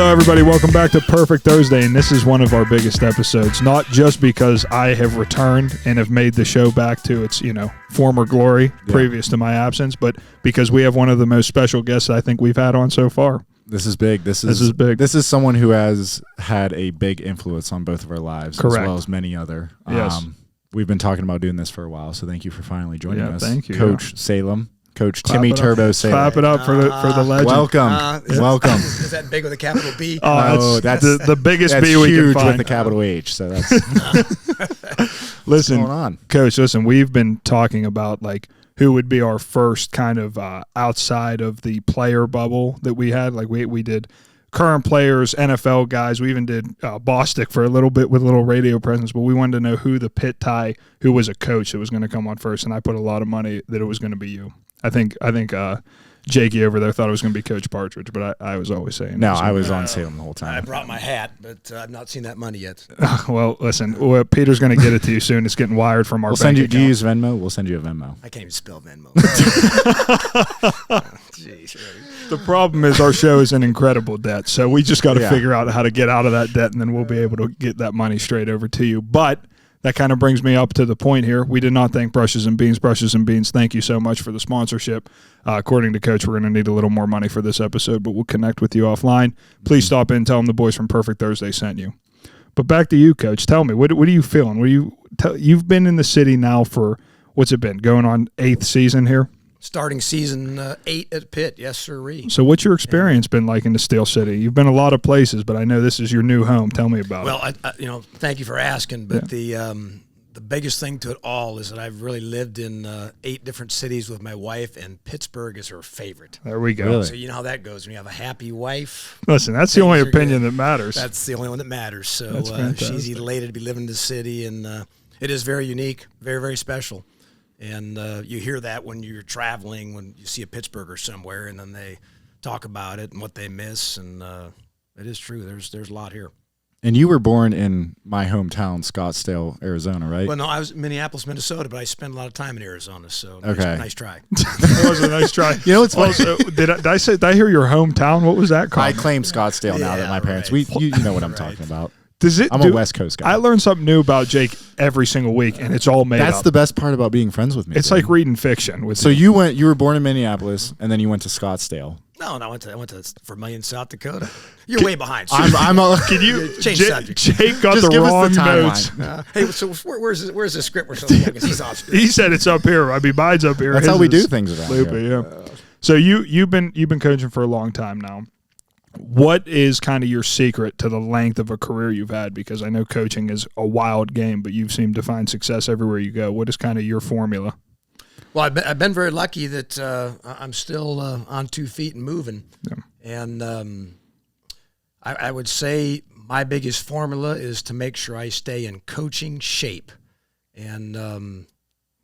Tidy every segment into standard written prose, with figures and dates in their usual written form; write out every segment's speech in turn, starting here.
Hello, everybody. Welcome back to Perfect Thursday, and this is one of our biggest episodes, not just because I have returned and have made the show back to its, former glory previous to my absence, but because we have one of the most special guests I think we've had on so far. This is big. This is big. This is someone who has had a big influence on both of our lives, correct, as well as many other. Yes. We've been talking about doing this for a while, so thank you for finally joining us. Thank you. Coach Salem. Coach Timmy Turbo Salem. Clap it up for the legend. Welcome. Welcome. Is that big with a capital B? Oh, that's the biggest that's B we huge can find. with the capital H. So that's listen, what's going on? Coach, listen, we've been talking about who would be our first kind of outside of the player bubble that we had. Like we did current players, NFL guys. We even did Bostic for a little bit with a little radio presence, but we wanted to know who the Pitt TE, who was a coach that was going to come on first, and I put a lot of money that it was going to be you. I think Jakey over there thought it was going to be Coach Partridge, but I was always saying. No, I was on Salem the whole time. I brought my hat, but I've not seen that money yet. Well, listen, Peter's going to get it to you soon. It's getting wired from our bank account. Do you use Venmo? We'll send you a Venmo. I can't even spell Venmo. Jeez, the problem is our show is in incredible debt, so we just got to figure out how to get out of that debt, and then we'll be able to get that money straight over to you. But that kind of brings me up to the point here. We did not thank Brushes and Beans. Brushes and Beans, thank you so much for the sponsorship. According to Coach, we're going to need a little more money for this episode, but we'll connect with you offline. Please stop in. Tell them the boys from Perfect Thursday sent you. But back to you, Coach. Tell me, what are you feeling? You've been in the city now for, what's it been, going on 8th season here? Starting season 8 at Pitt, yes, sirree. So what's your experience been like in the Steel City? You've been a lot of places, but I know this is your new home. Tell me about it. Well, thank you for asking, but the biggest thing to it all is that I've really lived in 8 different cities with my wife, and Pittsburgh is her favorite. There we go. Really? So you know how that goes. When you have a happy wife. Listen, that's the only opinion that matters. That's the only one that matters. So she's elated to be living in the city, and it is very unique, very, very special. And you hear that when you're traveling, when you see a Pittsburgher somewhere, and then they talk about it and what they miss, and it is true. There's a lot here. And you were born in my hometown, Scottsdale, Arizona, right? Well, no, I was in Minneapolis, Minnesota, but I spent a lot of time in Arizona, so nice try. That was a nice try. It's funny. Also, did I hear your hometown? What was that called? I claim Scottsdale now that my parents. You know what I'm talking about. I'm a West Coast guy. I learn something new about Jake every single week, and it's all made up. That's the best part about being friends with me. It's like reading fiction. So you were born in Minneapolis, and then you went to Scottsdale. No, I went to Vermillion, South Dakota. You're way behind. Can you change subject? Jake got Just the wrong notes. Hey, so where's the script? We're so he's off script. He said it's up here. I mean, mine's up here. That's how we do things around loopy, here. Yeah. So you've been coaching for a long time now. What is kind of your secret to the length of a career you've had? Because I know coaching is a wild game, but you've seemed to find success everywhere you go. What is kind of your formula? Well, I've been very lucky that I'm still on 2 feet and moving. Yeah. And I would say my biggest formula is to make sure I stay in coaching shape. And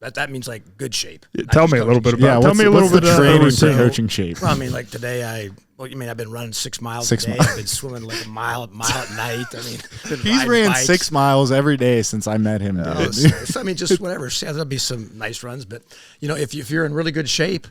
that means like good shape. Tell me a little bit about. Tell me a little bit of training for coaching shape. Well, I mean, like today, I've been running 6 miles a day. I've been swimming like a mile at night. I mean, he's ran bikes. 6 miles every day since I met him. So, I mean, just whatever. There'll be some nice runs, but if you're in really good shape,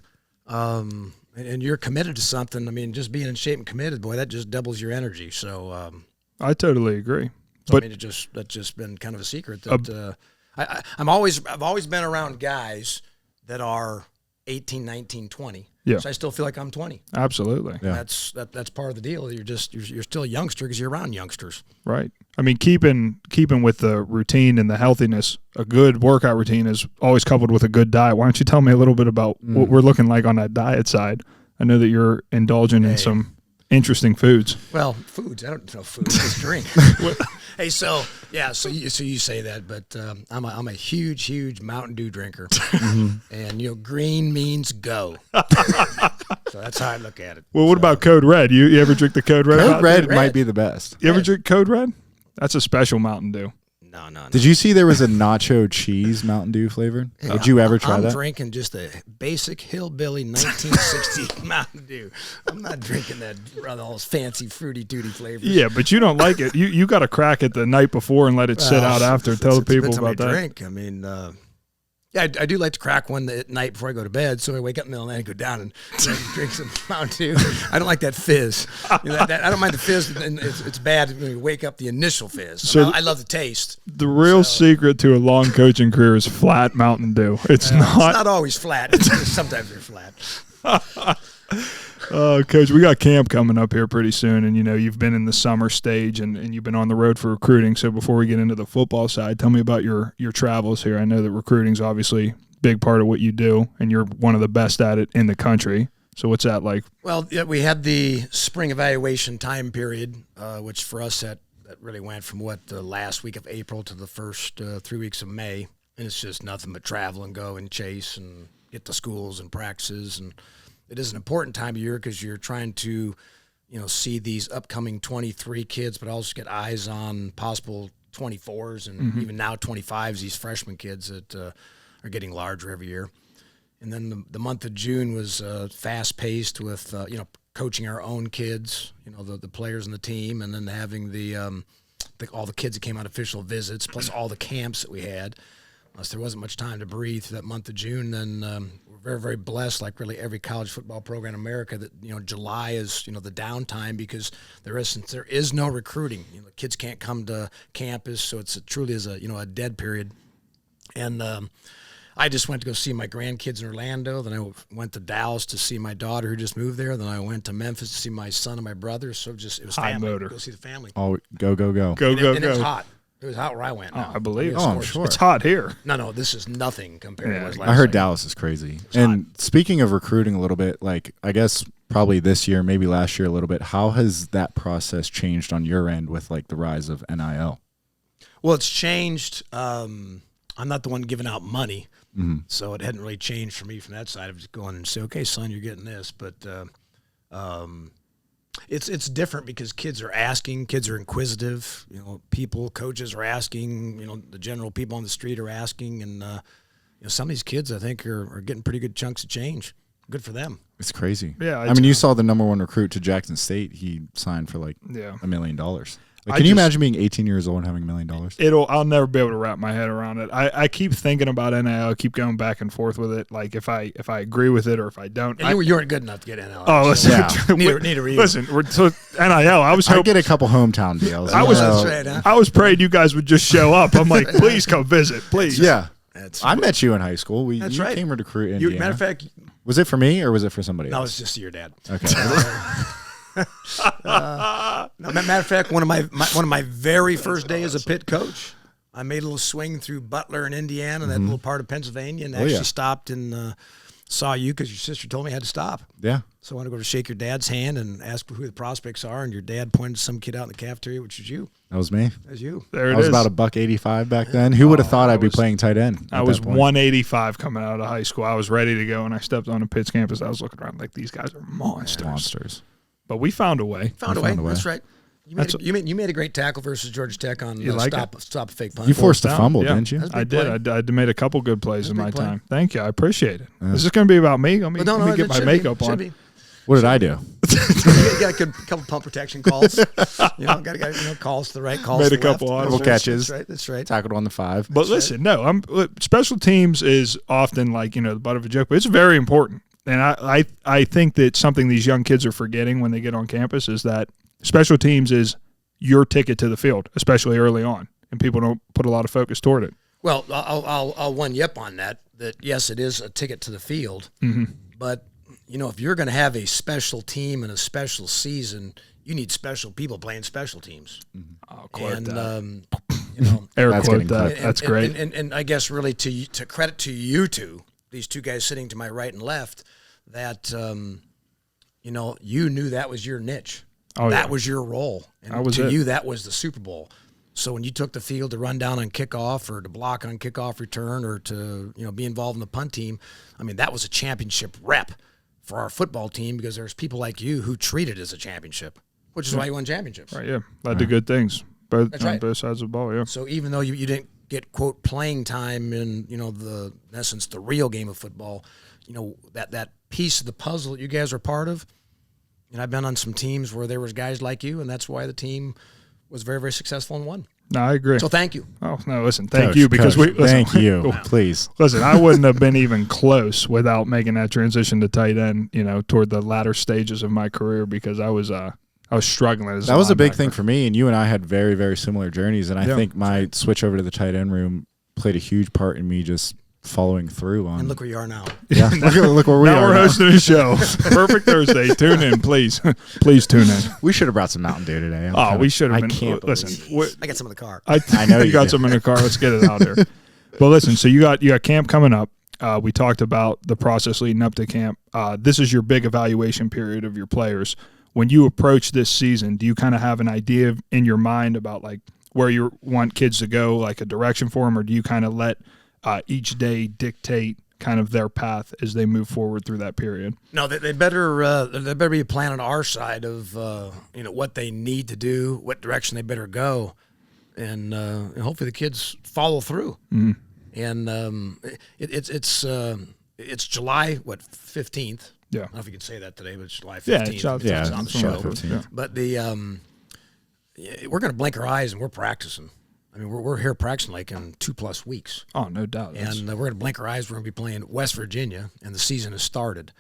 and you're committed to something, I mean, just being in shape and committed, boy, that just doubles your energy. So I totally agree. But I mean, that's just been kind of a secret that. I've always been around guys that are 18, 19, 20. Yeah. So I still feel like I'm 20. Absolutely. Yeah. That's part of the deal. You're still a youngster because you're around youngsters. Right. I mean, keeping with the routine and the healthiness, a good workout routine is always coupled with a good diet. Why don't you tell me a little bit about what we're looking like on that diet side? I know that you're indulging in some interesting foods. Well, foods. I don't know foods. Just drink. Hey, so you say that, but I'm a huge Mountain Dew drinker, and green means go. So that's how I look at it. Well, what about Code Red? You ever drink the Code Red? Code Red might be the best. You ever drink Code Red? That's a special Mountain Dew. No. Did you see there was a nacho cheese Mountain Dew flavored? Would you ever try that? I'm drinking just a basic hillbilly 1960 Mountain Dew. I'm not drinking all those fancy fruity duty flavors. Yeah, but you don't like it. You got to crack it the night before and let it sit out after. Tell the people about that. Drink. I mean, Yeah, I do like to crack one at night before I go to bed, so I wake up in the middle of the night and go down and drink some Mountain Dew. I don't like that fizz. I don't mind the fizz, and it's bad when you wake up the initial fizz. So I love the taste. The real secret to a long coaching career is flat Mountain Dew. It's not always flat. Sometimes they're flat. Coach, we got camp coming up here pretty soon, and you've been in the summer stage and you've been on the road for recruiting. So before we get into the football side, tell me about your travels here. I know that recruiting's obviously a big part of what you do, and you're one of the best at it in the country. So what's that like? Well, we had the spring evaluation time period, which for us that really went from the last week of April to the first 3 weeks of May, and it's just nothing but travel and go and chase and get to schools and practices. And it is an important time of year because you're trying to, see these upcoming 23 kids, but also get eyes on possible 24s and even now 25s, these freshman kids that are getting larger every year. And then the month of June was fast-paced with, coaching our own kids, the players and the team, and then having all the kids that came on official visits, plus all the camps that we had. Unless there wasn't much time to breathe through that month of June, then we're very, very blessed, like really every college football program in America, that July is the downtime because there is no recruiting. Kids can't come to campus, so it truly is a dead period. And I just went to go see my grandkids in Orlando. Then I went to Dallas to see my daughter who just moved there. Then I went to Memphis to see my son and my brother. So it was family. Motor. Go see the family. Oh, go. Go. And it's hot. It was hot where I went. I believe it. Oh, I'm sure. It's hot here. No, this is nothing compared to what it was last I heard night. Dallas is crazy. And speaking of recruiting a little bit, I guess probably this year, maybe last year a little bit, how has that process changed on your end with the rise of NIL? Well, it's changed. I'm not the one giving out money, so it hadn't really changed for me from that side of just going and say, okay, son, you're getting this. But it's different because kids are asking, kids are inquisitive. Coaches are asking. The general people on the street are asking, and some of these kids I think are getting pretty good chunks of change. Good for them. It's crazy. Yeah, I mean, you saw the number one recruit to Jackson State. He signed for $1 million. Can you imagine being 18 years old and having $1 million? I'll never be able to wrap my head around it. I keep thinking about NIL. I keep going back and forth with it. Like if I agree with it or if I don't. And you weren't good enough to get NIL. Oh, listen. Yeah. Neither you. Listen, so NIL. I was hoping I'd get a couple hometown deals. I was praying you guys would just show up. I'm like, please come visit, please. Yeah. I met you in high school. You right. came to recruit Indiana. Matter of fact, was it for me or was it for somebody else? No, it's just your dad. Okay. Matter of fact, one of my very first days as a Pitt coach, I made a little swing through Butler and Indiana, that little part of Pennsylvania, and actually stopped and saw you because your sister told me I had to stop. Yeah. So I wanted to go to shake your dad's hand and ask who the prospects are, and your dad pointed to some kid out in the cafeteria, which was you. That was me. That was you. There it is. I was about $1.85 back then. Who would have thought I'd be playing tight end? I was 185 coming out of high school. I was ready to go, and I stepped on a Pitt's campus. I was looking around like, these guys are monsters. But we found a way. Found a way. That's right. You made a great tackle versus Georgia Tech on stop a fake punt. You forced a fumble, didn't you? I did. I made a couple good plays in my time. Thank you. I appreciate it. Is this going to be about me? Let me get my makeup on. What did I do? You got a couple pump protection calls. Got calls to the right, calls made to a the couple left. audible catches. That's right. Tackled on the 5. But listen, special teams is often the butt of a joke, but it's very important. And I think that something these young kids are forgetting when they get on campus is that special teams is your ticket to the field, especially early on, and people don't put a lot of focus toward it. Well, I'll one you up on that. That yes, it is a ticket to the field, but if you're going to have a special team and a special season, you need special people playing special teams. I'll quote and that. Eric quote that. That's great. And I guess really to credit to you two, these two guys sitting to my right and left, that you knew that was your niche. That was your role. And you, that was the Super Bowl. So when you took the field to run down on kickoff or to block on kickoff return or to be involved in the punt team, I mean, that was a championship rep for our football team because there's people like you who treat it as a championship, which is why you won championships. Right, yeah. Led to good things on both sides of the ball, yeah. So even though you didn't get, quote, playing time in, in essence, the real game of football, that piece of the puzzle that you guys are part of, and I've been on some teams where there was guys like you, and that's why the team was very, very successful and won. No, I agree. So thank you. Oh, no, listen, thank you because thank you, please. Listen, I wouldn't have been even close without making that transition to tight end, toward the latter stages of my career because I was struggling as that was a big linebacker. thing for me, and you and I had very, very similar journeys, and I think my switch over to the tight end room played a huge part in me just following through on. And look where you are now. Yeah, look where we are. Now we're hosting a show. Perfect Thursday. Tune in, please. Please tune in. We should have brought some Mountain Dew today. We should have been. I can't listen, I got some in the car. I know you got some in the car. Let's get it out there. But listen, so you got camp coming up. We talked about the process leading up to camp. This is your big evaluation period of your players. When you approach this season, do you kind of have an idea in your mind about like where you want kids to go, like a direction for them, or do you kind of let each day dictate kind of their path as they move forward through that period? No, they better be a plan on our side of what they need to do, what direction they better go, and hopefully the kids follow through. Mm-hmm. And it's July 15th. Yeah, I don't know if you can say that today, but it's July 15th. Yeah, it's on the show. 15th. Yeah. But we're going to blink our eyes and we're practicing. I mean, we're here practicing like in 2+ weeks. Oh, no doubt. And we're going to blink our eyes. We're going to be playing West Virginia, and the season has started.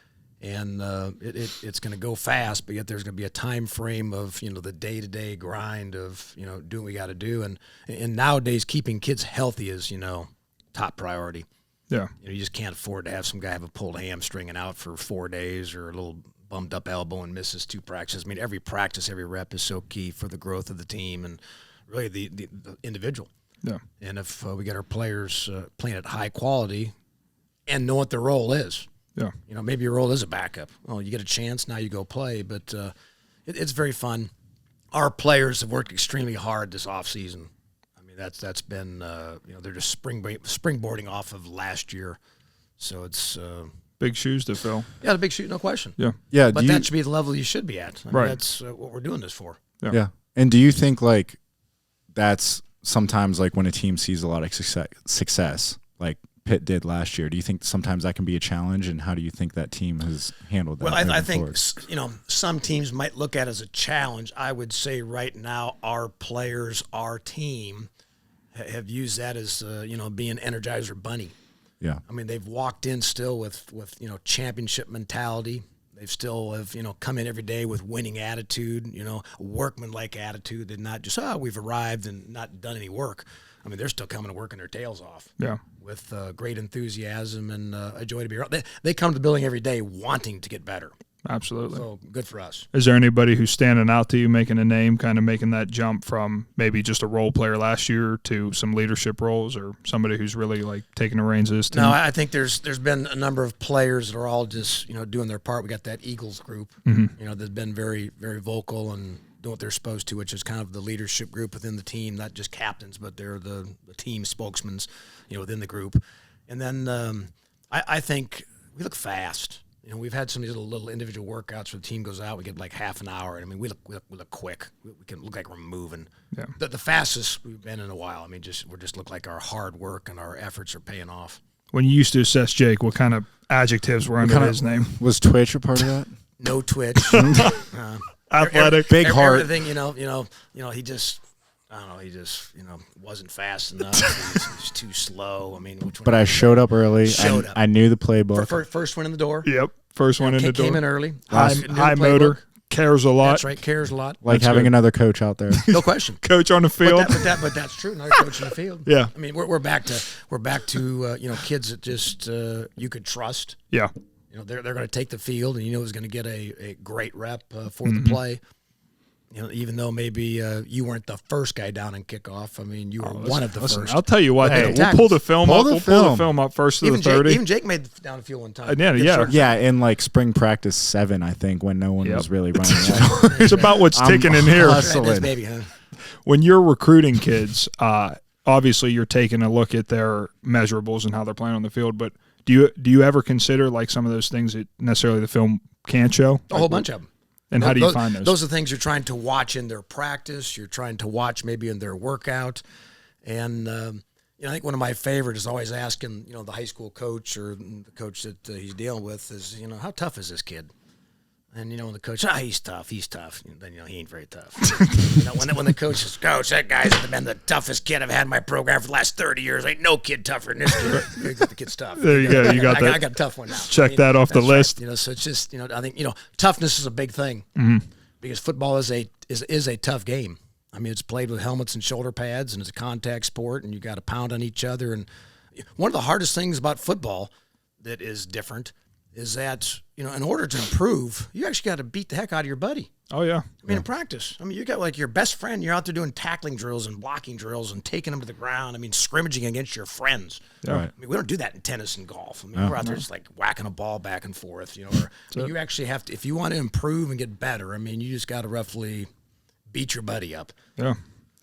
And it's going to go fast, but yet there's going to be a time frame of, the day-to-day grind of, doing what we got to do. And nowadays, keeping kids healthy is, top priority. Yeah. You just can't afford to have some guy have a pulled hamstring and out for 4 days or a little bumped up elbow and misses 2 practices. I mean, every practice, every rep is so key for the growth of the team and really the individual. Yeah. And if we get our players playing at high quality and know what their role is. Yeah. Maybe your role is a backup. Oh, you get a chance, now you go play. But it's very fun. Our players have worked extremely hard this offseason. I mean, that's been, they're just springboarding off of last year. So it's big shoes to fill. Yeah, the big shoot, no question. Yeah. Yeah. But that should be the level you should be at. I mean, right. That's what we're doing this for. Yeah. And do you think like that's sometimes like when a team sees a lot of success, like Pitt did last year, do you think sometimes that can be a challenge, and how do you think that team has handled that? Well, I think forward? some teams might look at it as a challenge. I would say right now our players, our team, have used that as being Energizer Bunny. Yeah. I mean, they've walked in still with championship mentality. They still have, come in every day with winning attitude, workmanlike attitude. They're not just, we've arrived and not done any work. I mean, they're still coming and working their tails off. Yeah. With great enthusiasm and a joy to be around. They come to the building every day wanting to get better. Absolutely. So good for us. Is there anybody who's standing out to you, making a name, kind of making that jump from maybe just a role player last year to some leadership roles, or somebody who's really like taking the reins of this team? No, I think there's been a number of players that are all just doing their part. We got that Eagles group, that's been very, very vocal and doing what they're supposed to, which is kind of the leadership group within the team, not just captains, but they're the team spokesmen, within the group. And then I think we look fast. We've had some of these little individual workouts where the team goes out. We get like half an hour. And I mean, we look quick. We can look like we're moving. Yeah. The fastest we've been in a while. I mean, we just look like our hard work and our efforts are paying off. When you used to assess Jake, what kind of adjectives were under his name? Was Twitch a part of that? No twitch. Athletic, big heart. Everything. He just. I don't know. He just, wasn't fast enough. He was too slow. I mean, which one? But I showed up early. Showed up. I knew the playbook. First one in the door. Yep. First one in the door. Came in early. High motor. Cares a lot. That's right. Cares a lot. Like That's having good. another coach out there. No question. Coach on the field. But that's true. Another coach in the field. Yeah. I mean, we're back to kids that just you could trust. Yeah. They're going to take the field, and is going to get a great rep for the play. Even though maybe you weren't the first guy down in kickoff. I mean, you were one of the first. I'll tell you what. Hey, we'll pull the film up. We'll pull the film up first to the 30. Even Jake made it down the field one time. Yeah, in like spring practice 7, I think, when no one was really running. It's about what's ticking in here. This baby, huh? When you're recruiting kids, obviously you're taking a look at their measurables and how they're playing on the field. But do you ever consider like some of those things that necessarily the film can't show? A whole bunch of them. And how do you find those? Those are things you're trying to watch in their practice. You're trying to watch maybe in their workout. And, I think one of my favorites is always asking, the high school coach or the coach that he's dealing with is, how tough is this kid? And, when the coach, he's tough. Then, he ain't very tough. When the coach says, Coach, that guy's been the toughest kid I've had in my program for the last 30 years. Ain't no kid tougher than this kid. The kid's tough. There you go. You got that. I got a tough one now. Check that off the list. Right. So it's just, I think, toughness is a big thing because football is a tough game. I mean, it's played with helmets and shoulder pads, and it's a contact sport, and you got to pound on each other. And one of the hardest things about football that is different is that, in order to improve, you actually got to beat the heck out of your buddy. Oh, yeah. In practice. You got like your best friend, you're out there doing tackling drills and blocking drills and taking them to the ground. scrimmaging against your friends. Yeah. Right. We don't do that in tennis and golf. We're out there just like whacking a ball back and forth, you actually have to, if you want to improve and get better, you just got to roughly beat your buddy up. Yeah.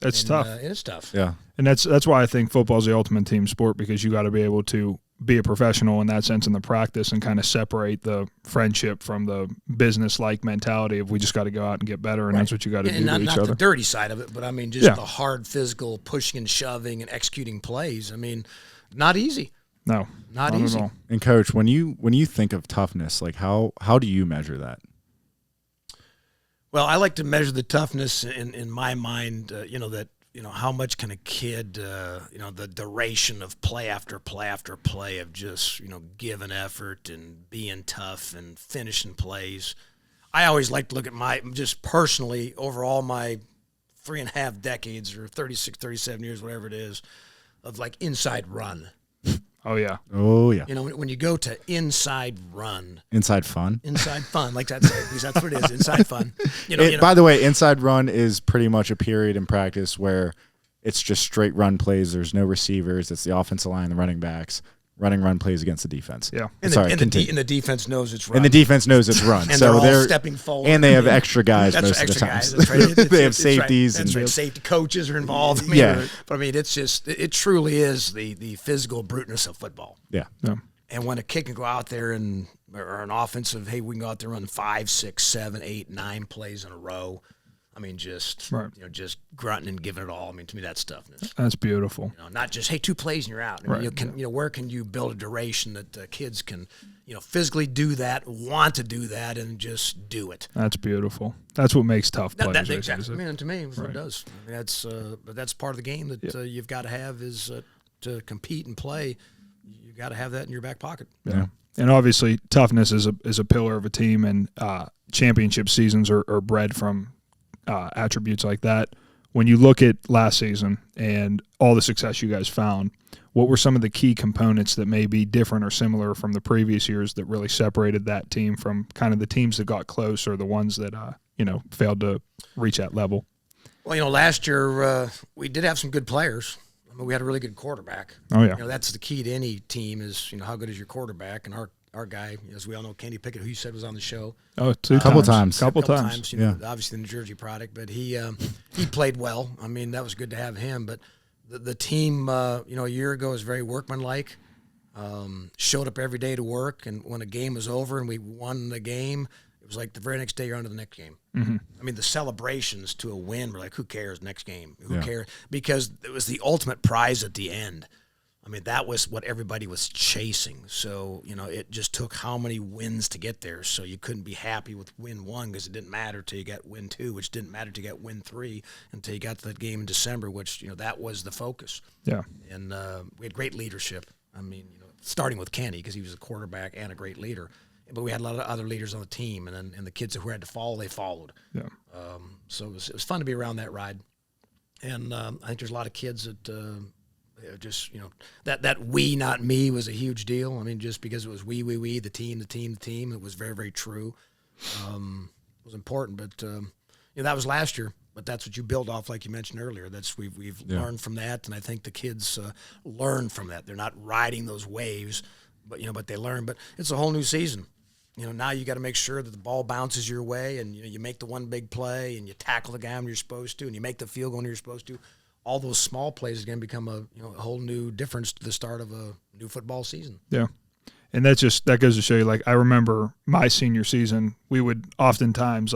It's tough. It's tough. Yeah. And that's why I think football is the ultimate team sport, because you got to be able to be a professional in that sense in the practice and kind of separate the friendship from the business-like mentality of we just got to go out and get better, and that's what you got to do to each other. Not the dirty side of it, but the hard physical pushing and shoving and executing plays. Not easy. No, not easy. At all. And Coach, when you think of toughness, like how do you measure that? Well, I like to measure the toughness in my mind, how much can a kid, the duration of play after play after play of just, giving effort and being tough and finishing plays. I always like to look at just personally, over all my 3.5 decades or 36, 37 years, whatever it is, of like inside run. Oh, yeah. Oh, yeah. When you go to inside run. Inside fun? Inside fun, like that's it, because that's what it is, inside fun. By the way, inside run is pretty much a period in practice where it's just straight run plays. There's no receivers. It's the offensive line, the running backs, running run plays against the defense. Yeah. And the defense knows it's run. And the defense knows it's run. And so they're all stepping forward. And they have extra guys most of the time. That's right. They have safeties. That's right. Safety coaches are involved. But it's just, it truly is the physical bruteness of football. Yeah. And when a kid can go out there or an offensive, hey, we can go out there and run 5, 6, 7, 8, 9 plays in a row. Just grunting and giving it all. To me, that's toughness. That's beautiful. Not just, hey, 2 plays and you're out. Where can you build a duration that kids can, physically do that, want to do that, and just do it. That's beautiful. That's what makes tough players. Exactly. To me, that's what it does. But that's part of the game that you've got to have is to compete and play. You got to have that in your back pocket. Yeah. And obviously, toughness is a pillar of a team, and championship seasons are bred from attributes like that. When you look at last season and all the success you guys found, what were some of the key components that may be different or similar from the previous years that really separated that team from kind of the teams that got close or the ones that failed to reach that level? Well, last year we did have some good players. We had a really good quarterback. Oh yeah, that's the key to any team is how good is your quarterback, and our guy, as we all know, Kenny Pickett, who you said was on the show. Oh, a couple times. Obviously the New Jersey product, but he played well. That was good to have him. But the team, a year ago was very workmanlike. Showed up every day to work, and when a game was over and we won the game, it was like the very next day you're on to the next game. Mm-hmm. The celebrations to a win were like, who cares? Next game, who cares? Because it was the ultimate prize at the end. That was what everybody was chasing. So, it just took how many wins to get there. So you couldn't be happy with win 1 because it didn't matter till you got win 2, which didn't matter till you got win 3 until you got to that game in December, which, that was the focus. Yeah. And we had great leadership. Starting with Kenny because he was a quarterback and a great leader. But we had a lot of other leaders on the team, and the kids who had to follow, they followed. Yeah. So it was fun to be around that ride. And I think there's a lot of kids that just, that we, not me was a huge deal. Just because it was we, the team, it was very, very true. It was important, but that was last year. But that's what you build off, like you mentioned earlier. We've learned from that, and I think the kids learn from that. They're not riding those waves, but they learn. But it's a whole new season. Now you got to make sure that the ball bounces your way, and you make the one big play, and you tackle the guy when you're supposed to, and you make the field goal when you're supposed to. All those small plays are going to become a whole new difference to the start of a new football season. Yeah. And that goes to show you, like, I remember my senior season, we would oftentimes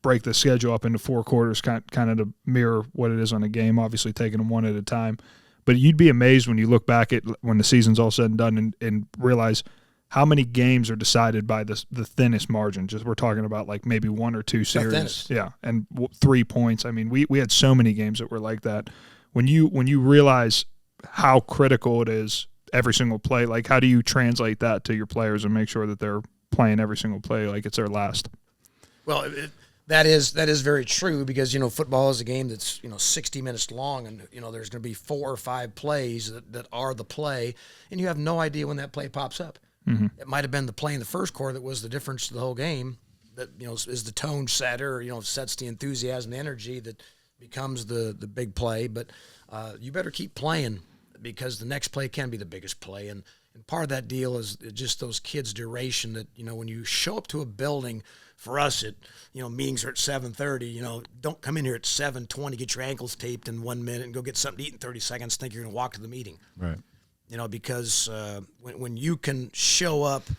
break the schedule up into 4 quarters, kind of to mirror what it is on a game, obviously taking them one at a time. But you'd be amazed when you look back at when the season's all said and done and realize how many games are decided by the thinnest margin? Just we're talking about like maybe 1 or 2 series. Yeah, and 3 points. I mean, we had so many games that were like that. When you realize how critical it is every single play, like how do you translate that to your players and make sure that they're playing every single play like it's their last? Well, that is very true because, football is a game that's, 60 minutes long and, there's going to be 4 or 5 plays that are the play, and you have no idea when that play pops up. Mm-hmm. It might have been the play in the first quarter that was the difference to the whole game that, is the tone setter, sets the enthusiasm, the energy that becomes the big play. But you better keep playing because the next play can be the biggest play. And part of that deal is just those kids' duration that, when you show up to a building, for us, meetings are at 7:30. Don't come in here at 7:20, get your ankles taped in 1 minute and go get something to eat in 30 seconds, think you're going to walk to the meeting. Right. Because when you can show up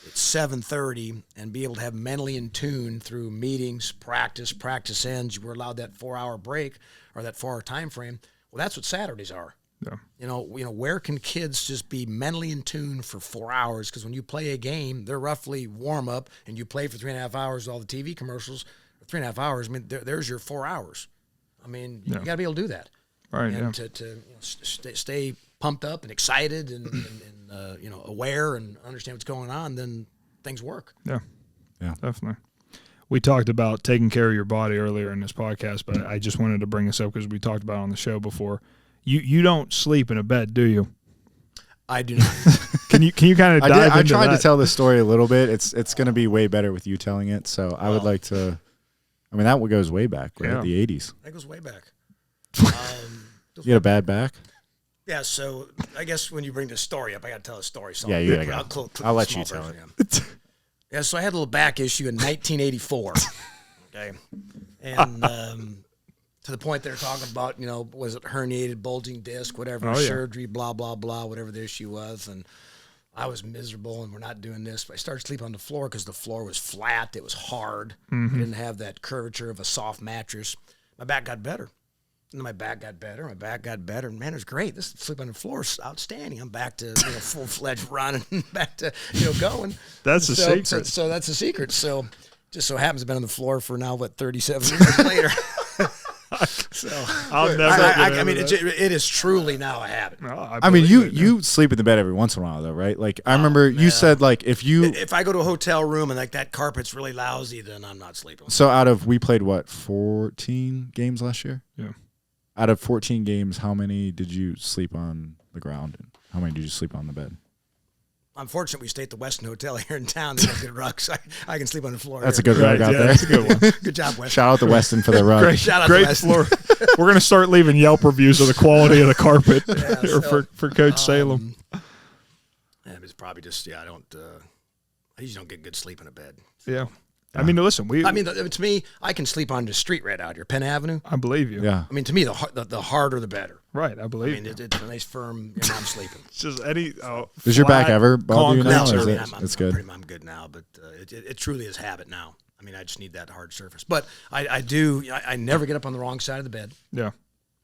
at 7:30 and be able to have mentally in tune through meetings, practice ends, we're allowed that 4-hour break or that 4-hour time frame. Well, that's what Saturdays are. Yeah. Where can kids just be mentally in tune for 4 hours? Because when you play a game, they're roughly warm up, and you play for 3.5 hours with all the TV commercials. 3.5 hours. I mean, there's your 4 hours. I mean, you got to be able to do that. Right. And Yeah. to stay pumped up and excited and aware and understand what's going on, then things work. Yeah. Definitely. We talked about taking care of your body earlier in this podcast, but I just wanted to bring this up because we talked about it on the show before. You don't sleep in a bed, do you? I do not. Can you kind of dive into that? I tried to tell this story a little bit. It's going to be way better with you telling it. So I would like to. I mean, that goes way back, right? Yeah. The 80s. That goes way back. You had a bad back? Yeah, so I guess when you bring this story up, I got to tell a story. So Yeah, you gotta I'll let you tell it. Yeah, so I had a little back issue in 1984. Okay, and to the point they're talking about, was it herniated, bulging disc, whatever, surgery, blah, blah, blah, whatever the issue was. And I was miserable, and we're not doing this. But I started sleeping on the floor because the floor was flat. It was hard. Mm-hmm. It didn't have that curvature of a soft mattress. My back got better. And then my back got better. And, man, it was great. This sleep on the floor is outstanding. I'm back to full-fledged running, back to going. That's the secret. So that's the secret. So just so happens I've been on the floor for now, 37 years later. So I'll never. I mean, it is truly now a habit. No, I mean, you sleep in the bed every once in a while, though, right? Like I remember you said, like if I go to a hotel room and like that carpet's really lousy, then I'm not sleeping. So we played 14 games last year? Yeah. Out of 14 games, how many did you sleep on the ground, and how many did you sleep on the bed? I'm fortunate we stay at the Westin Hotel here in town. They have good rugs. So I can sleep on the floor. That's here. a good rug out there. That's a good one. Good job, Westin. Shout out to Weston for the rug. Great floor. We're going to start leaving Yelp reviews of the quality of the carpet for Coach Salem. It's probably just I usually don't get good sleep in a bed. Yeah. I mean, listen, to me, I can sleep on the street right out here, Penn Avenue. I believe you. Yeah. I mean, to me, the harder the better. Right, I believe. I mean, it's a nice firm. I'm sleeping. It's just any. Does your back ever bother you now? Concrete It's good. I'm good now, but it truly is habit now. I mean, I just need that hard surface. But I do. I never get up on the wrong side of the bed. Yeah.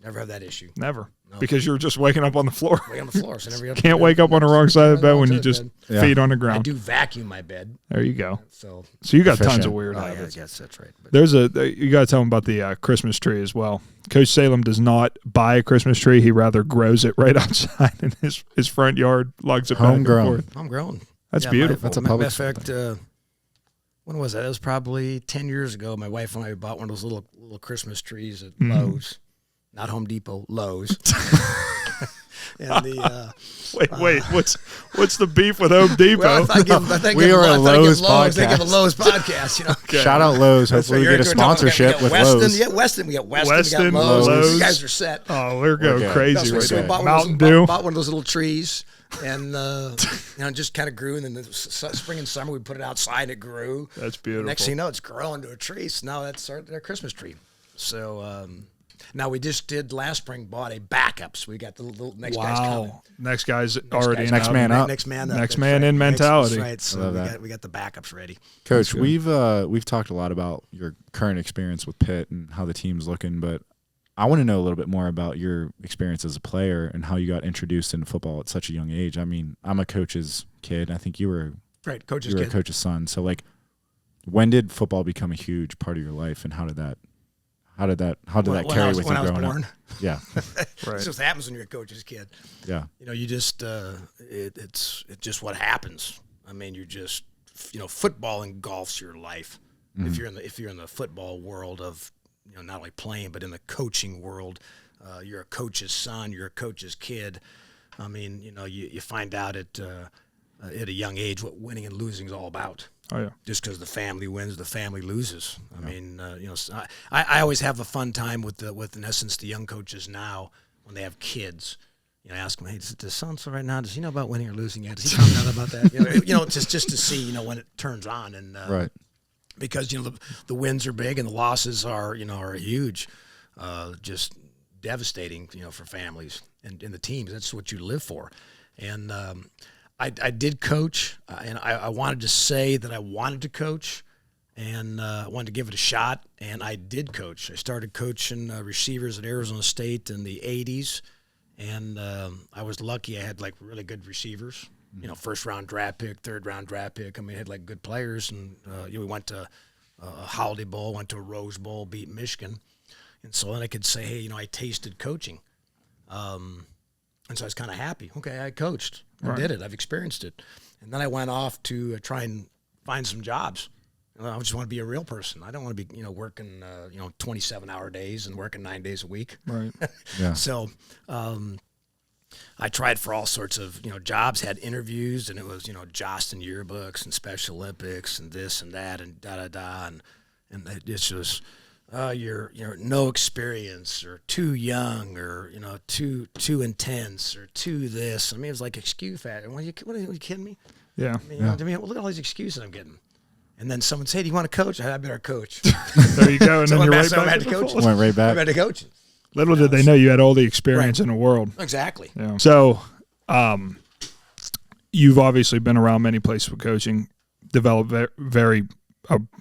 Never have that issue. Never. No. Because you're just waking up on the floor. Wake on the floor. So never can't wake up on the wrong side of the bed when you just feet on the ground. I do vacuum my bed. There you go. So you got tons of weird habits. Yes, that's right. But There's you got to tell them about the Christmas tree as well. Coach Salem does not buy a Christmas tree. He rather grows it right outside in his front yard, lugs it back and forth. Homegrown. That's beautiful. That's a public. Matter of fact, when was that? It was probably 10 years ago. My wife and I bought one of those little Christmas trees at Lowe's. Not Home Depot, Lowe's. And wait, what's the beef with Home Depot? We are a Lowe's podcast. They give a Lowe's podcast, Okay. Shout out Lowe's. Hopefully we get a sponsorship with Lowe's. We got Weston, we got Lowe's. You guys are set. Oh, we're going crazy. So we bought Mountain Dew. Bought one of those little trees, and just kind of grew. And then the spring and summer, we put it outside, and it grew. That's beautiful. Next thing you know, it's growing to a tree. So now that's our Christmas tree. So. Now we just did last spring bought a backup, so we got the little next guy's coming. Next guy's already next man up. Next man up. Next man in mentality. That's right. So we got the backups ready. Coach, we've talked a lot about your current experience with Pitt and how the team's looking, but I want to know a little bit more about your experience as a player and how you got introduced into football at such a young age. I mean, I'm a coach's kid. I think you were right, coach's you were kid. a coach's son. So like, when did football become a huge part of your life, and how did that carry with you when I was growing born. up? Yeah, Right. It's just happens when you're a coach's kid. yeah, You know, you just it's just what happens. I mean, you're just football engulfs your life. If you're in the football world of not only playing but in the coaching world, you're a coach's son, you're a coach's kid. I mean, you find out at a young age what winning and losing is all about. Oh yeah. Just because the family wins, the family loses. I mean, I always have a fun time with in essence the young coaches now when they have kids. I ask them, hey, does so right now, does he know about winning or losing yet? Does he find out about that? Just to see when it turns on and right. Because the wins are big and the losses are huge, just devastating for families and the teams. That's what you live for, and I did coach, and I wanted to say that I wanted to coach, and I wanted to give it a shot, and I did coach. I started coaching receivers at Arizona State in the 80s, and I was lucky. I had like really good receivers. First round draft pick, third round draft pick. I mean, I had like good players, and we went to a Holiday Bowl, went to a Rose Bowl, beat Michigan, and so then I could say, hey, I tasted coaching, and so I was kind of happy. Okay, I coached, I did it, I've experienced it, and then I went off to try and find some jobs. I just want to be a real person. I don't want to be working 27-hour days and working 9 days a week. Right. Yeah. So. I tried for all sorts of jobs, had interviews, and it was Jostin yearbooks and Special Olympics and this and that and and it's just you're no experience or too young or too intense or too this. I mean, it was like excuse that. What are you kidding me? Yeah. I mean, look at all these excuses I'm getting. And then someone said, "Do you want to coach?" I better coach. There you go. And So then you're I right back had to to coach. Went right back. I had to coach. Little did they know you had all the experience in the world. Exactly. Yeah. So, you've obviously been around many places with coaching, developed a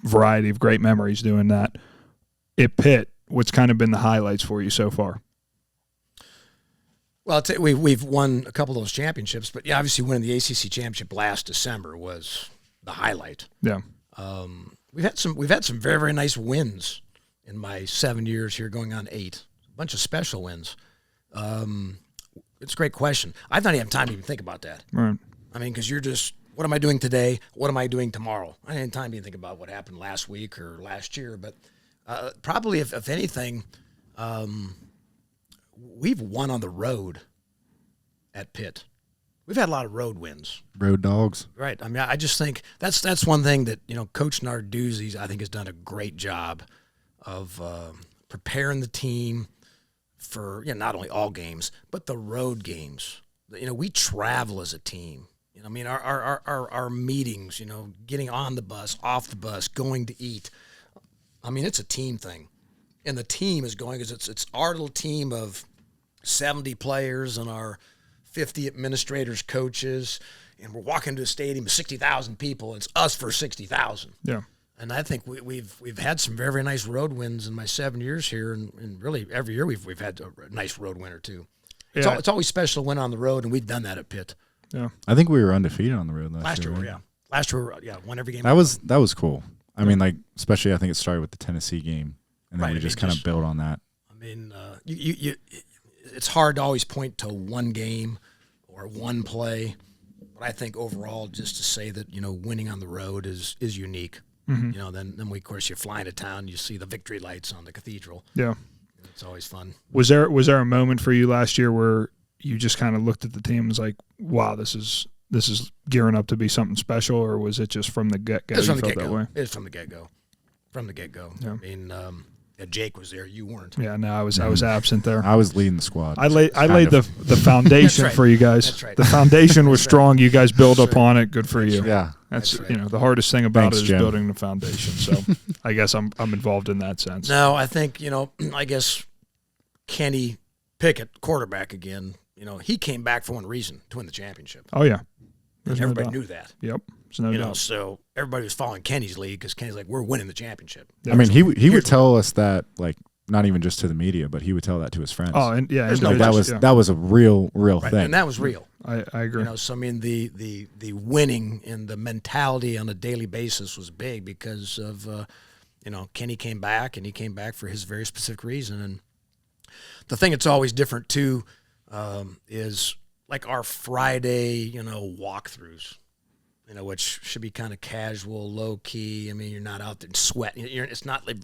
variety of great memories doing that. At Pitt, what's kind of been the highlights for you so far? Well, we've won a couple of those championships, but yeah, obviously winning the ACC championship last December was the highlight. Yeah. We've had some very, very nice wins in my 7 years here, going on 8. A bunch of special wins. It's a great question. I've not even had time to even think about that. Right. I mean, because you're just, what am I doing today? What am I doing tomorrow? I didn't have time to even think about what happened last week or last year. But probably, if anything, we've won on the road at Pitt. We've had a lot of road wins. Road dogs. Right. I mean, I just think that's one thing that, Coach Narduzzi's, I think, has done a great job of preparing the team for not only all games but the road games. We travel as a team. I mean, our meetings. Getting on the bus, off the bus, going to eat. I mean, it's a team thing, and the team is going because it's our little team of 70 players and our 50 administrators, coaches, and we're walking to a stadium of 60,000 people. It's us for 60,000. Yeah. And I think we've had some very, very nice road wins in my 7 years here, and really every year we've had a nice road win or two. Yeah. It's always special to win on the road, and we've done that at Pitt. Yeah. I think we were undefeated on the road last year. Last year, right? yeah. Last year, yeah, won every game. That was cool. I mean, like, especially I think it started with the Tennessee game, and then Right, we just kind of built on that. I mean, it's hard to always point to one game or one play, but I think overall, just to say that winning on the road is unique. Mm-hmm. Then we, of course, you fly into town, you see the victory lights on the cathedral. Yeah. It's always fun. Was there a moment for you last year where you just kind of looked at the team and was like, wow, this is gearing up to be something special, or was it just from the get-go you felt that way? It was from the get-go. From the get-go. Yeah. I mean, Jake was there. You weren't. Yeah, no, I was absent there. I was leading the squad. I laid the foundation That's right. for you guys. That's right. The foundation was That's right. strong. You guys build That's upon it. Good for you. Yeah. That's That's right. the hardest thing about Thanks, it is Jim. building the foundation. So I guess I'm involved in that sense. No, I think, I guess Kenny Pickett, quarterback again, he came back for one reason, to win the championship. Oh yeah. And There's no everybody doubt. knew that. Yep. There's no doubt. So everybody was following Kenny's lead because Kenny's like, we're winning the championship. I mean, he would tell us that, like, not even just to the media, but he would tell that to his friends. Oh, and yeah, like that was a real thing, and that was real. I agree. So I mean, the winning and the mentality on a daily basis was big because of Kenny came back, and he came back for his very specific reason. And the thing that's always different too is like our Friday, walkthroughs. Which should be kind of casual, low key. I mean, you're not out there sweating. It's not like,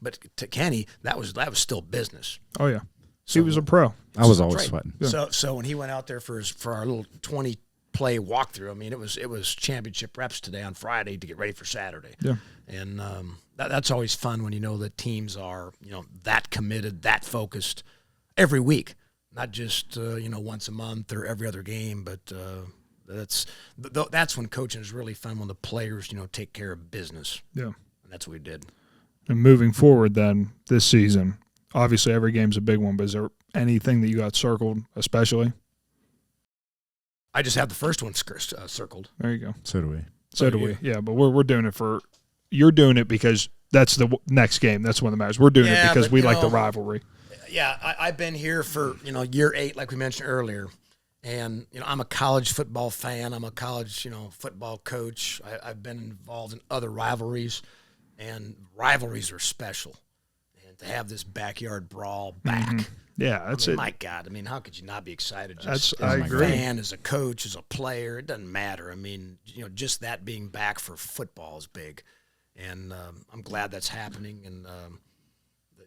but to Kenny, that was still business. Oh yeah, he was a pro. I was always sweating. Yeah. So when he went out there for our little 20 play walkthrough, I mean, it was championship reps today on Friday to get ready for Saturday. Yeah, and that's always fun when the teams are that committed, that focused every week, not just once a month or every other game, but. That's when coaching is really fun, when the players, take care of business. Yeah. And that's what we did. And moving forward then this season, obviously every game's a big one, but is there anything that you got circled especially? I just have the first one circled. There you go. So do we. So do we. Yeah, but we're doing it you're doing it because that's the next game. That's one that matters. We're doing it because we like the rivalry. Yeah, I've been here for, year 8, like we mentioned earlier. And, I'm a college football fan. I'm a college, football coach. I've been involved in other rivalries, and rivalries are special. And to have this backyard brawl back. Mm-hmm. Yeah, that's it. My God, how could you not be excited? I agree. As a fan, as a coach, as a player, it doesn't matter. Just that being back for football is big. And I'm glad that's happening. And,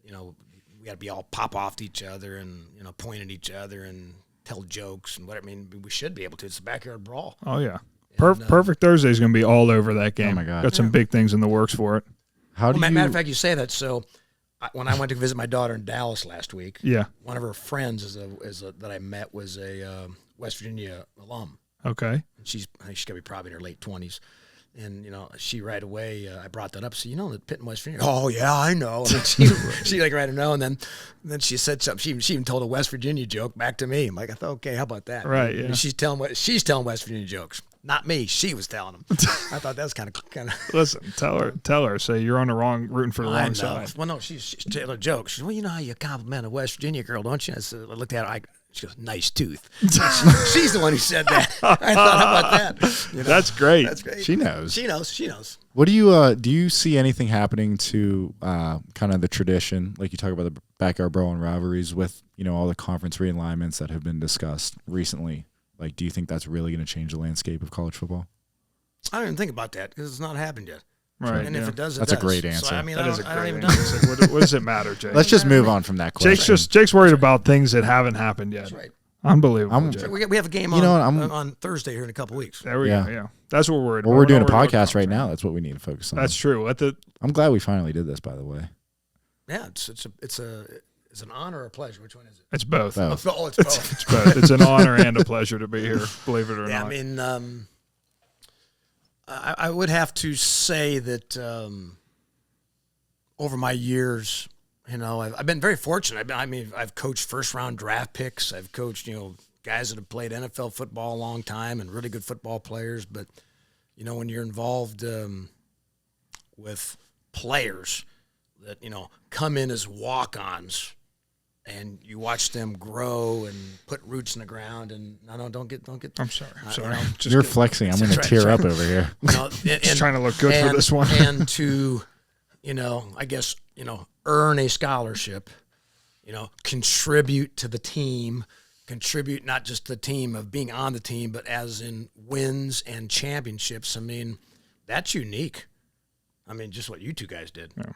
we got to be all pop off to each other and, point at each other and tell jokes and what we should be able to. It's a backyard brawl. Oh yeah, Perfect Thursday is going to be all over that game. Oh my God, got some big things in the works for it. Matter of fact, you say that. So when I went to visit my daughter in Dallas last week, one of her friends that I met was a West Virginia alum. Okay, and I think she's got to be probably in her late 20s. And, she right away, I brought that up. So, the Pitt in West Virginia. Oh, yeah, I know. And she like, right to know. And then she said something. She even told a West Virginia joke back to me. I'm like, I thought, okay, how about that? Right, yeah. And she's telling West Virginia jokes. Not me. She was telling them. I thought that was kind of. Listen, tell her. Say you're on the rooting for the wrong side. Well, no, she's telling a joke. She said, well, you know how you compliment a West Virginia girl, don't you? I looked at her. She goes, nice tooth. She's the one who said that. I thought, how about that? That's great. That's great. She knows. She knows. What do you see anything happening to kind of the tradition, like you talk about the backyard brawl and rivalries with, all the conference realignments that have been discussed recently? Like, do you think that's really going to change the landscape of college football? I don't even think about that because it's not happened yet. Right. And if it does, that's a great answer. So, that is a great answer. What does it matter, Jake? Let's just move on from that question. Jake's worried about things that haven't happened yet. That's right. Unbelievable. We have a game on Thursday here in a couple weeks. There we go. Yeah, that's what we're worried about. Well, we're doing a podcast right now. That's what we need to focus on. That's true. I'm glad we finally did this, by the way. Yeah, it's an honor or a pleasure. Which one is it? It's both. Oh, it's both. It's both. It's an honor and a pleasure to be here. Believe it or not. I would have to say that over my years, I've been very fortunate. I've coached first-round draft picks. I've coached, guys that have played NFL football a long time and really good football players. But, when you're involved with players that, come in as walk-ons and you watch them grow and put roots in the ground and don't get. I'm sorry. You're flexing. I'm going to tear up over here. Just trying to look good for this one. And to, I guess, earn a scholarship, contribute to the team, contribute not just the team of being on the team, but as in wins and championships. That's unique. Just what you two guys did. Yeah.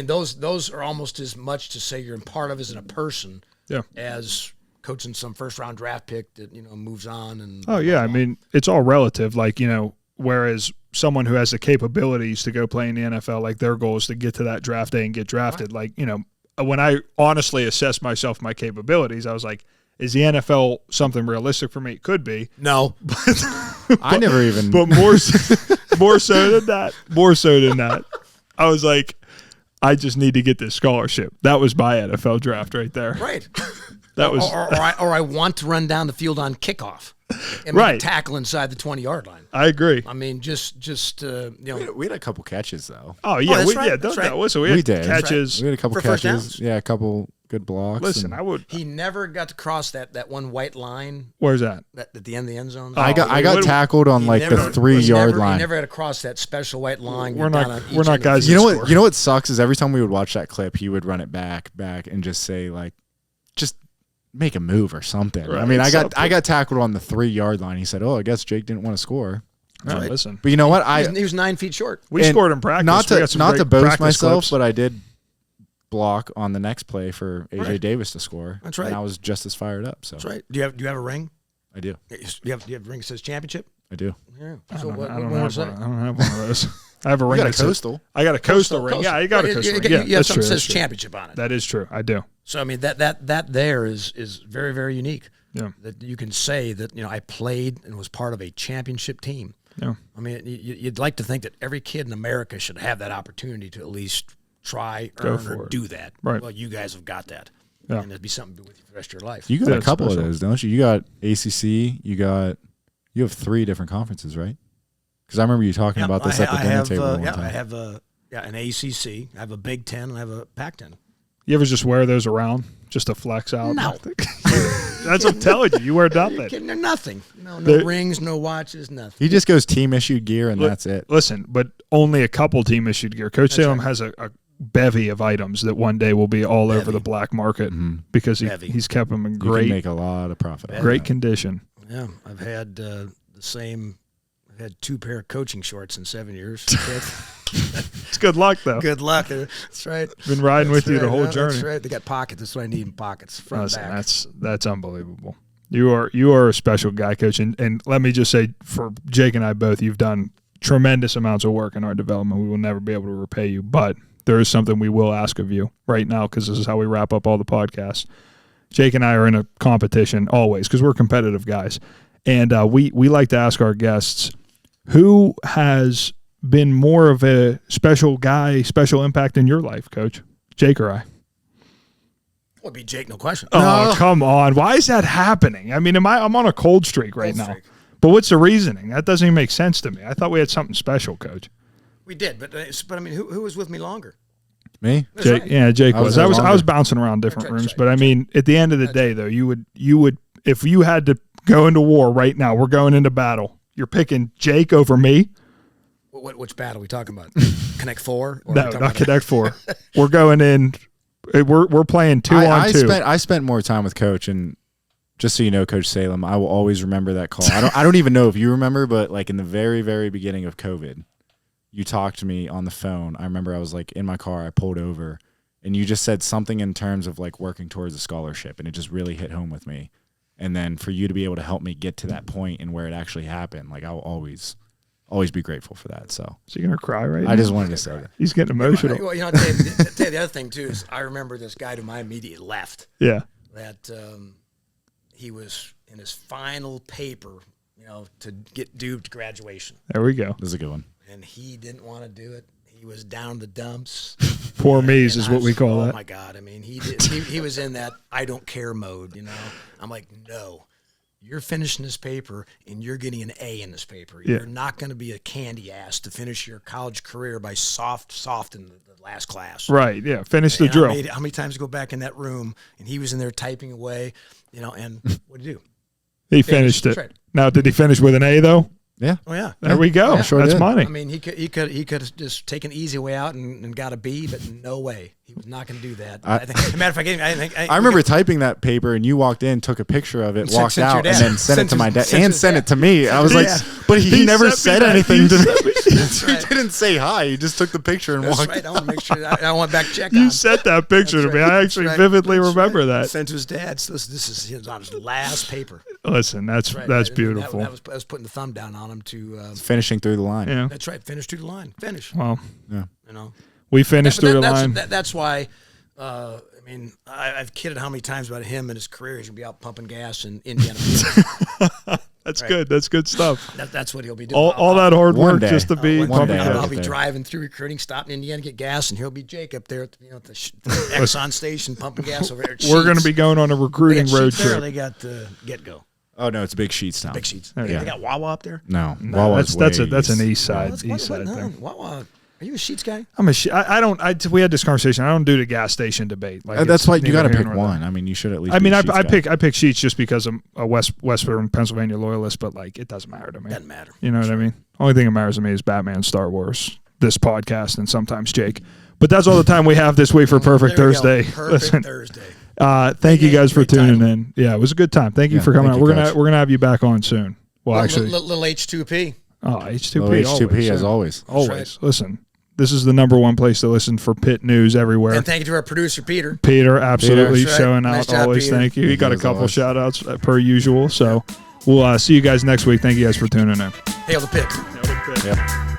Those are almost as much to say you're a part of as in a person as coaching some first-round draft pick that, moves on. And oh, yeah. It's all relative. Like, whereas someone who has the capabilities to go play in the NFL, like their goal is to get to that draft day and get drafted. Right. Like, when I honestly assessed myself, my capabilities, I was like, is the NFL something realistic for me? It could be. No. I never even. But more so than that. I was like, I just need to get this scholarship. That was my NFL draft right there. Right. That was, or I want to run down the field on kickoff. and Right. tackle inside the 20-yard line. I agree. I mean, just We had a couple catches though. Oh yeah, that's we right, don't that's right. listen, we We had did. catches. We had a couple For first catches. downs. Yeah, a couple good blocks. Listen, and I would. he never got to cross that one white line Where's that? at the end of the end zone. I got what- tackled on He like never- the he 3-yard never- line. He never had to cross that special white line. We're down not- on each we're not end of the guys field. You know what sucks is every time we would watch that clip, he would run it back, and just say like, just make a move or something. Right, I mean, I something. got tackled on the 3-yard line. He said, "Oh, I guess Jake didn't want to score." No, right. listen, But you know what? He was 9 feet short. we and scored in practice. Not We to got some not great to boast practice myself, clips. but I did block on the next play for AJ Right. Davis to score. That's right. And I was just as fired up. So That's right. Do you have a ring? I do. Do you have a ring that says championship? I do. Yeah. I So don't, what I don't was have that? one. I don't have one of those. I have a ring. You got a that says- coastal. I got a coastal ring. Yeah, you got a coastal ring. Yeah, you have that's something true. that That's says true. championship on it. That is true. I do. So I mean that there is very, very unique. Yeah. That you can say that I played and was part of a championship team. Yeah. I mean, you'd like to think that every kid in America should have that opportunity to at least try, Go earn, for or it. do that. Right. Well, you guys have got that. Yeah. And it'd be something to do with you for the rest of your life. You got Yeah, a couple special. of those, don't you? You got ACC. You have 3 different conferences, right? Because I remember you talking about this at the dinner table one time. I have an ACC. I have a Big Ten. And I have a Pac-10. You ever just wear those around just to flex out? No. That's what I'm telling you. You wear nothing. Kidding, they're nothing. No The- rings, no watches, nothing. He just goes team issued gear and Look- that's it. Listen, but only a couple team issued gear. Coach Salem has a bevy of items that one day will be all over Bevy. the black market Mm-hmm. because Bevy. he's kept them in You can great make a lot of profit. out of great that. condition. Yeah, I've had I've had 2 pair of coaching shorts in 7 years. It's good luck though. Good luck. That's right. Been riding with you the whole Yeah, journey. That's right. They got pockets. That's what I need in pockets. Front Listen, and back. that's unbelievable. You are a special guy, Coach, and let me just say for Jake and I both, you've done tremendous amounts of work in our development. We will never be able to repay you, but there is something we will ask of you right now because this is how we wrap up all the podcasts. Jake and I are in a competition always because we're competitive guys, and we like to ask our guests who has been more of a special guy, special impact in your life, Coach, Jake or I. Would be Jake, no question. Oh, come on. Why is that happening? I mean, I'm on a cold streak right Cold now. streak. But what's the reasoning? That doesn't even make sense to me. I thought we had something special, Coach. We did, but I mean, who was with me longer? Me? That's Jake, right. yeah, Jake I was was. there I was longer. bouncing around different That's right, rooms, that's but I right. mean, at the end of the day, though, you would if you had to go into war right now, we're going into battle. You're picking Jake over me. Which battle are we talking about? Connect 4? Or are we No, talking not about- Connect 4. We're going in. We're playing 2 on 2. I spent more time with Coach, and just so you know, Coach Salem, I will always remember that call. I don't even know if you remember, but like in the very, very beginning of COVID, you talked to me on the phone. I remember I was like in my car, I pulled over, and you just said something in terms of like working towards a scholarship, and it just really hit home with me. And then for you to be able to help me get to that point and where it actually happened, like I will always be grateful for that. So Is he gonna cry right now? I just wanted to say that. He's getting emotional. Well, I'll tell you the other thing too is I remember this guy to my immediate left Yeah. that he was in his final paper, to get due to graduation, There we go. This is a good one. and he didn't want to do it. He was down the dumps. Poor me's And is I what we was- call oh that. my God! I mean, he was in that I don't care mode. I'm like, no, you're finishing this paper and you're getting an A in this paper. Yeah. You're not going to be a candy ass to finish your college career by soft in the last class. Right. Yeah. Finish the And drill. how many times I go back in that room and he was in there typing away, and what did he do? He finished it. That's right. Now, did he finish with an A though? Yeah. Oh yeah. There we go. Yeah, sure That's did. money. I mean, he could have just taken easy way out and got a B, but no way. He was not going to do that. I think, as a matter of fact, I remember typing that paper, and you walked in, took a picture of it, Sent- walked sent your out, dad. and then sent it to my dad Sent and his sent dad. it to me. I was like, Yeah. but he never sent said me that. anything He to sent me me. right. He didn't say hi. He just took the picture and That's walked. right. I want to make sure. I want back check You on. sent that picture to me. I actually That's right. vividly That's remember right. that. Sent to his dad. So this is his on his last paper. Listen, that's Right. that's And beautiful. That was putting the thumb down on him to. Finishing through the line. Yeah. That's right. Finish to the line. Finish. Well, You know. we finished But through the that's, line. That's why. I mean, I've kidded how many times about him and his career. He's gonna be out pumping gas in Indiana. That's good. That's good stuff. That's what he'll be doing. All that hard One work day. just to be One pumping day. gas. I'll be there. driving through recruiting, stopping in Indiana, get gas, and he'll be Jake up there at the Exxon station pumping gas over there. at We're going to Sheets. be going on a They recruiting got road Sheets there, trip. They got Get Go. Oh no, it's Big Sheets now. Big Sheets. Yeah. They got Wawa up there. No, No, Wawa's that's way an east. east side thing. Wawa. Are you a Sheets guy? I'm a we had this conversation. I don't do the gas station debate. Like That's why you got to neither here pick nor one. there. I mean, you should at least. I mean, be a I Sheets guy. pick Sheets just because I'm a Western Pennsylvania loyalist, but like it doesn't matter to me. Doesn't matter. You know what I mean? Only thing that matters to me is Batman, Star Wars, this podcast, and sometimes Jake. But that's all the time we have this week for Perfect There we go. Thursday. Perfect Thursday. Thank you guys for Great tuning title. in. Yeah, it was a good time. Thank you Yeah, for coming thank out. you, We're gonna Coach. have you back on soon. Well, actually, Little H2P. H2P. Well, H2P always, as yeah. always. Always. right. Listen, this is the #1 place to listen for Pitt news everywhere. And thank you to our producer, Peter. Peter, absolutely That's right. showing Nice out job, always. Peter. Thank you. You got a As couple always. shout outs per usual. So we'll see you guys next week. Thank you guys for tuning in. Hail the Pitt. Yep.